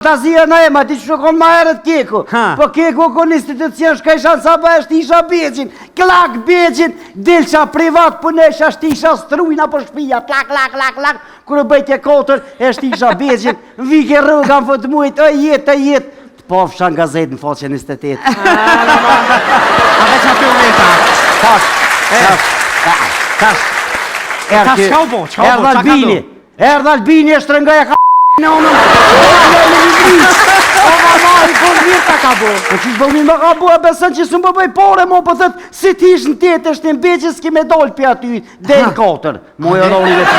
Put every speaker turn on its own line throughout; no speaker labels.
Fantazia në ema, ti që konë ma herët Keku. Po Keku konë institucion shka isha në Saba është isha begjin. Klak begjin, dilqa privat pënesh është isha strujna për shpia. Klak. Kërë bëjtje kotër, është isha begjin. Vike rruga më fëtë mujtë, o jetë. Të pofësha në gazetë në faqe 28.
A veç aty u veta.
Tash. Erdhe Albini e shtrëngaja ka në onëm. Po që shbëllin më ka bua, besën që së më bëj pore, mo po thët, si ti ish në tjetë, është në beqës s'ki me dollë për aty, del 4, moj e roli dhe ty.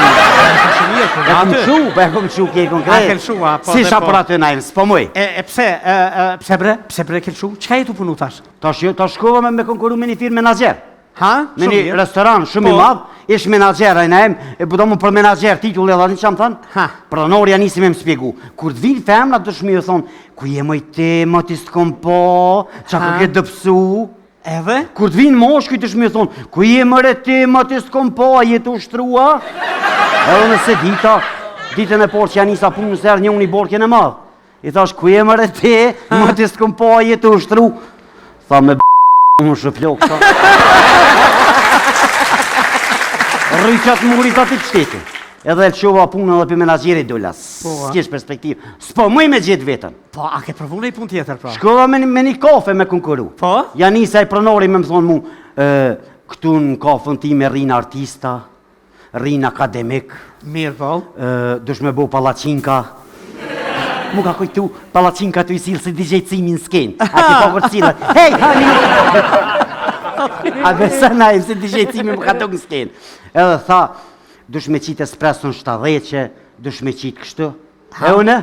E kom shu Kekun krejt, si isha për aty najmë, s'po moj.
E pse bre kelshu? Qka jetu punu tash?
Ta shkova me konkuru me një firmë menager. Me një restoran shumë i madhë, ish menager a i najem, e budo mu për menager titull edhe një që më thënë, pronorja nisi me më spjegu. Kur të vinë femna të shmi e thonë, ku je moj te, më ti s'kom po, qa ku ke dëpsu?
Edhe?
Kur të vinë moshkuj të shmi e thonë, ku je më re te, më ti s'kom po, a je të ushtrua? Edhe nëse ditën e por që janë nisa punë nëse erë një unë i borkjen e madhë. I thash, ku je më re te, më ti s'kom po, a je të ushtru? Tha me më shëplok, rryqat murit ati të shtetin. Edhe e qova punën dhe për menagjerit dolla, s'kesh perspektiv. S'po mëj me gjithë vetën.
Po, a ke përvu në i pun tjetër, pra?
Shkova me një kafe me konkuru.
Po?
Ja nisa i pronori me më thonë mu, këtu në kafën ti me rinë artista, rinë akademik.
Mirë, po?
Dush me bo palacinka. Mu ka kujtu, palacinka të i silë si DJ Cimin s'ken. A ti po kërë cilët, hej, a besa najmë si DJ Cimin më ka të s'ken. Edhe tha, dush me qitë espresso në 70, dush me qitë kështu. E une?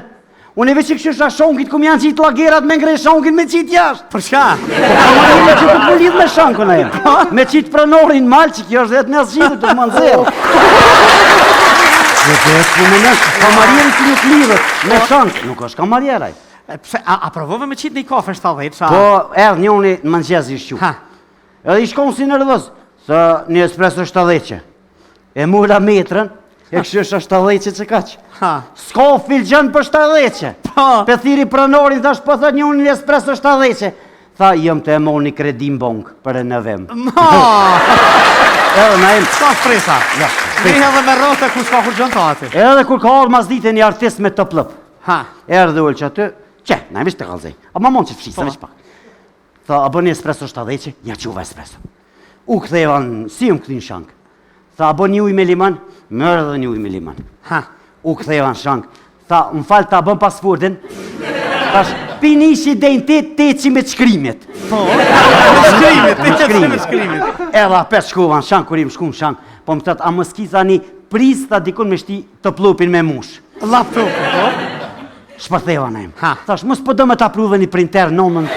Une veç i kështu shongit, kum janë qitë lagerat me ngrej shongit me qitë jashtë.
Për shka?
Kamarin me qitë të lidh me shongën e jem. Me qitë pronorin malë që kjo është dhe të nësë gjithë të më nëzirë. Kamarjerin që nuk lidhët me shongë, nuk është kamarjeraj.
A provove me qitë një kafe 70?
Po, erdhë një unë në mëngjez i shqu. Edhe i shkonë si nërëdhës, se një espresso 70. E mura metrën, e kështë është 70 që kaqë. S'ka filgjën për 70. Pe thiri pronorin, thash po thët një unë një espresso 70. Tha, jëm të e mor një kredim bongë për e në vemë. Edhe na emë.
Ska shpresa. Krihe edhe me rote ku s'ka kur gjënë të ati.
Edhe kur ka orë mas dite një artist me top lëp. Erë dhe ullë që aty, na emë ishte të kalzej. A ma monë që fshisa, veç pak. Tha, a bë një espresso 70, një quva espresso. U këtheva si më këthi në shankë. Tha, a bë një uj me liman, mërë dhe një uj me liman. U këtheva në shankë. Tha, më falë ta bën pasfurdin. Thash, pini ishi dejnë të që me të shkrimit.
Po, me shkrimit.
Edha 5 shkuva në shankë, kur i më shku në shankë. Po më tëtë, a më s'kiza një pris të dikun me shti të plupin me mush.
Laptopin, po?
Shpërtheva në emë. Thash, mos po do me ta pru dhe një printer nonën.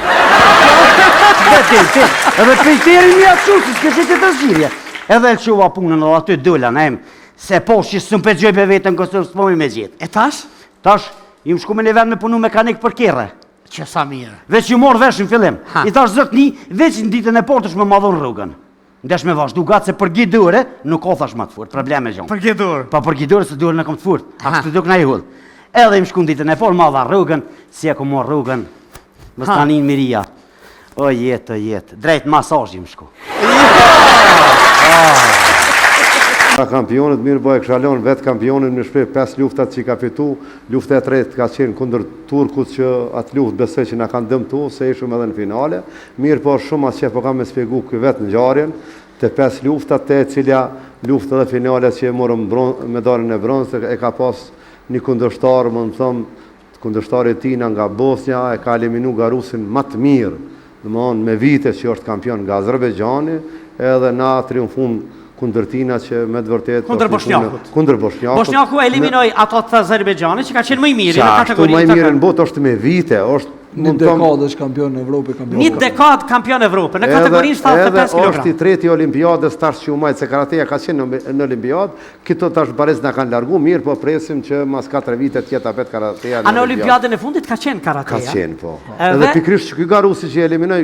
Edhe printeri një atë qurë, si s'ke që të zgjirje. Edhe e quva punën dhe aty dëlla në emë. Se po që së më përgjoj për vetën kësë s'pojnë me gjithë.
E tash?
Tash, i më shku me një vend me punu mekanik për kere.
Që sa mirë.
Veç ju morë vesh në fillim. I tash zët një, veç në ditën e portësh me madhon rrugën. Ndesh me vazhdu gatë se për gjidure, nuk o thash ma të furt, probleme gjonë.
Për gjidure?
Pa për gjidure se dure në kom të furt, a kështë të duk në i hull. Edhe i më shku në ditën e porë, madha rrugën, si e ku morë rrugën, më stanin miria. O jetë, drejt masazhi më shku.
Kampionët mirë bëhe këshalon, vetë kampionën në shpej 5 luftat që i ka fitu, lufta e tretë ka qenë kundër Turkut që atë luft besoj që na kanë dëmtu, se ishëm edhe në finale. Mirë po shumë asë që po kam me spjegu këj vetë në gjarjen, të 5 luftat të cilja lufta dhe finale që e morëm medalën e bronzë, e ka pas një kundërshtarë, më në thëmë, kundërshtarë e tina nga Bosnja, e ka eliminu nga Rusin më të mirë, me vite që është kampion nga Azerbejgjani, edhe na triumfun kundër tina që me të vërtet...
Kundër Bosnjakut.
Kundër Bosnjakut.
Bosnjaku eliminoj ato të Azerbejgjani që ka qenë më i mirë në kategorinë
të më i mirë në botë është me vite, është
Një dekadësh kampion në Evropë, kampion.
Një dekadë kampion Evropë në kategorinë 75 kg.
Edhe është i treti olimpiadës tash që u majtë se karateja ka qenë në olimpiadë, këto tash barez na kanë largu mirë, po presim që mas 4 vite tjetë apet karateja
në olimpiadën e fundit ka qenë karateja?
Ka qenë, po. Edhe pikrisht që ky Garusi që eliminoi,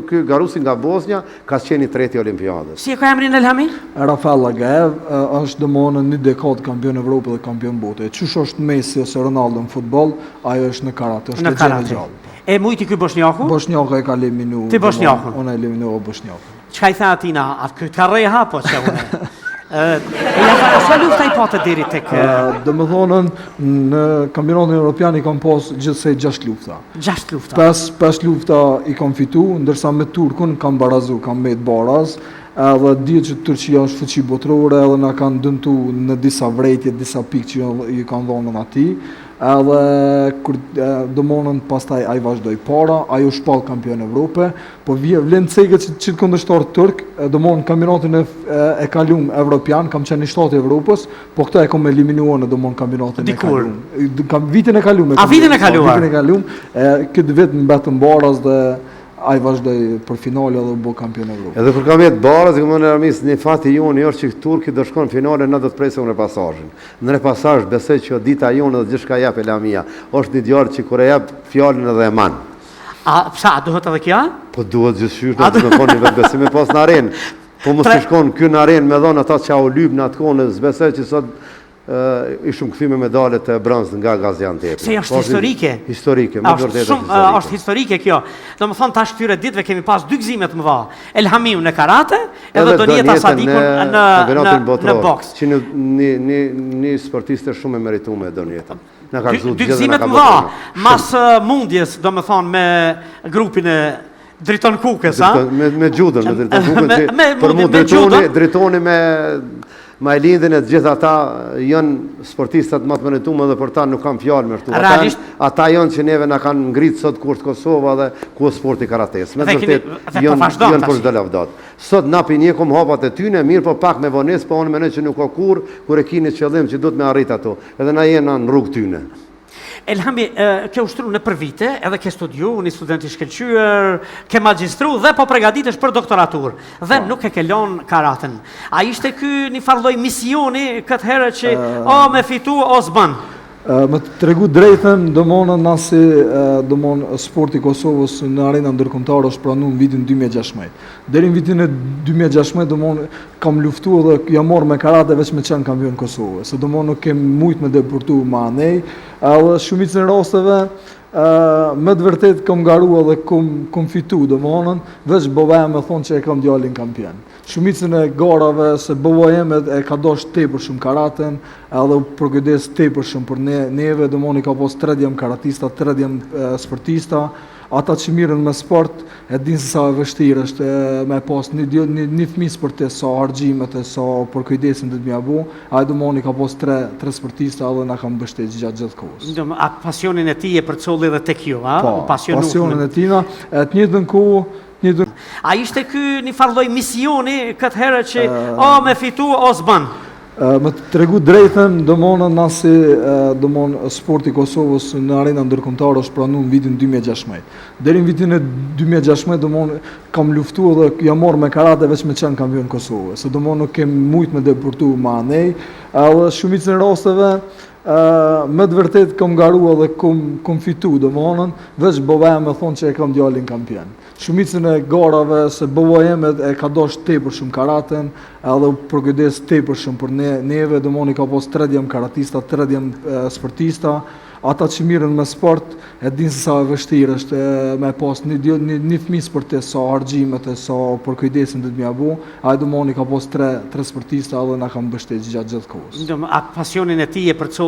ky Garusi nga Bosnja, ka qenë i treti olimpiadës.
Si e ka emrin Elhami?
Rafael Agaev është domosdoshmë një dekadë kampion Evropë dhe kampion bote. Çush është Messi ose Ronaldo në futboll, ajo është në karate, është legjendë gjallë.
E mujti ky bosnjaku?
Bosnjaku e ka eliminuar.
Ti bosnjakun?
Unë eliminuar bosnjakun.
Çka i tha atina? Atë ka rreha po çka unë. Sa lufta i patë deri tek
domethënë në kampionatin evropian i kam pas gjithsej 6 lufta.
6 lufta.
5 lufta i kam fitu, ndërsa me Turkun kam barazu, kam mbet baraz. Edhe dihet që Turqia është fuqi botërore edhe na kanë dëmtu në disa vrejtje, disa pikë që i kanë dhënë atij. Edhe kur domosdoshmë pastaj ai vazhdoi para, ai u shpall kampion Evropë, po vlen cegët që kundërshtar turk, domosdoshmë kampionatin e kalum evropian, kam qenë në shtatë Evropës, po këta e kam eliminuar në domosdoshmë kampionatin e kalum. Vitin e kalum.
Vitin e kaluar.
Vitin e kalum, këtë vit mbetëm baraz dhe ai vazhdoi për finale dhe u bë kampion Evropë.
Edhe kur kam jetë baraz, këmën Aramis, një fati jonë është që turki do shkon finale, na do të presim repasazhin. Në repasazh besoj që dita jonë dhe gjithçka jap Elamia, është një djalë që kur e jap fjalën edhe e man.
A psa duhet edhe kjo?
Po duhet gjithçysh do të më koni vetë besim pas në arenë. Po mos të shkon ky në arenë me dhon ata që u lyp në atë kohë, besoj që sot ishëm këthy me medalet e bronzë nga Gaziantep.
Se është historike?
Historike, me vërtet është historike.
Është historike kjo. Do më thonë tash këtyre ditëve kemi pas 2 gëzime të mëdha. Elhamiu në karate, edhe Donjeta Sadikun në boks.
Që një sportiste shumë e meritume Donjeta. Në ka gëzuar
2 gëzime të mëdha. Mas mundjes, do më thonë, me grupin e Driton Kukës, a?
Me judon, me Driton Kukën. Për mu dritoni me lindin e gjithë ata janë sportistat më të merituar dhe për ta nuk kam fjalë më këtu. Ata janë që neve na kanë ngritë sot kur të Kosova dhe ku sporti karates. Me vërtet janë për çdo lavdat. Sot na pinjekom hapat e tyne, mirë po pak me vonesë, po unë mendoj që nuk ka kur e keni qëllim që duhet me arrit ato. Edhe na jena në rrugë tyne.
Elhami, ke ushtru në për vite, edhe ke studiu, një student i shkëlqyer, ke magjistru dhe po përgatitesh për doktoratur. Dhe nuk e ke lënë karaten. A ishte ky një farlloj misioni këtë herë që me fitu o s'bën?
Me të tregu drejtën, domosdoshmë nasi domosdoshmë sporti i Kosovës në arenën ndërkombëtare është pranuar në vitin 2016. Deri në vitin e 2016 domosdoshmë kam luftuar dhe jam marrë me karate veç me qenë kampion Kosovës. Se domosdoshmë nuk kem mujt me deportu me anej, edhe shumicën e rasteve me të vërtet kam garuar dhe kam fitu, domosdoshmë veç bova me thonë që e kam djalin kampion. Shumicën e garave se bova jeme e ka dash tepër shumë karaten, edhe u përkujdes tepër shumë për neve, domosdoshmë ka pas 3 djem karatista, 3 djem sportista. Ata që mirën me sport e dinë se sa e vështirë është me pas një fëmijë sportist, sa harxhimet e sa përkujdesin do të më avu. Ai domosdoshmë ka pas 3 sportista edhe na kanë mbështetur gjatë gjithë kohës.
A pasionin e tij e përcolli edhe tek ju, a?
Po, pasionin e tina, të njëjtën kohë.
A ishte ky një farlloj misioni këtë herë që me fitu o s'bën?
Me të tregu drejtën, domosdoshmë nasi domosdoshmë sporti i Kosovës në arenën ndërkombëtare është pranuar në vitin 2016. Deri në vitin e 2016 domosdoshmë kam luftuar dhe jam marrë me karate veç me qenë kampion Kosovës. Se domosdoshmë nuk kem mujt me deportu me anej, edhe shumicën e rasteve me të vërtet kam garuar dhe kam fitu, domosdoshmë veç bova me thonë që e kam djalin kampion. Shumicën e garave se bova jeme e ka dash tepër shumë karaten, edhe u përkujdes tepër shumë për neve, domosdoshmë ka pas 3 djem karatista, 3 djem sportista. Ata që mirën me sport e dinë se sa e vështirë është me pas një fëmijë sportist, sa harxhimet e sa përkujdesin do të më avu. Ai domosdoshmë ka pas 3 sportista edhe na kanë mbështetur gjatë gjithë kohës.
A pasionin e tij e përcolli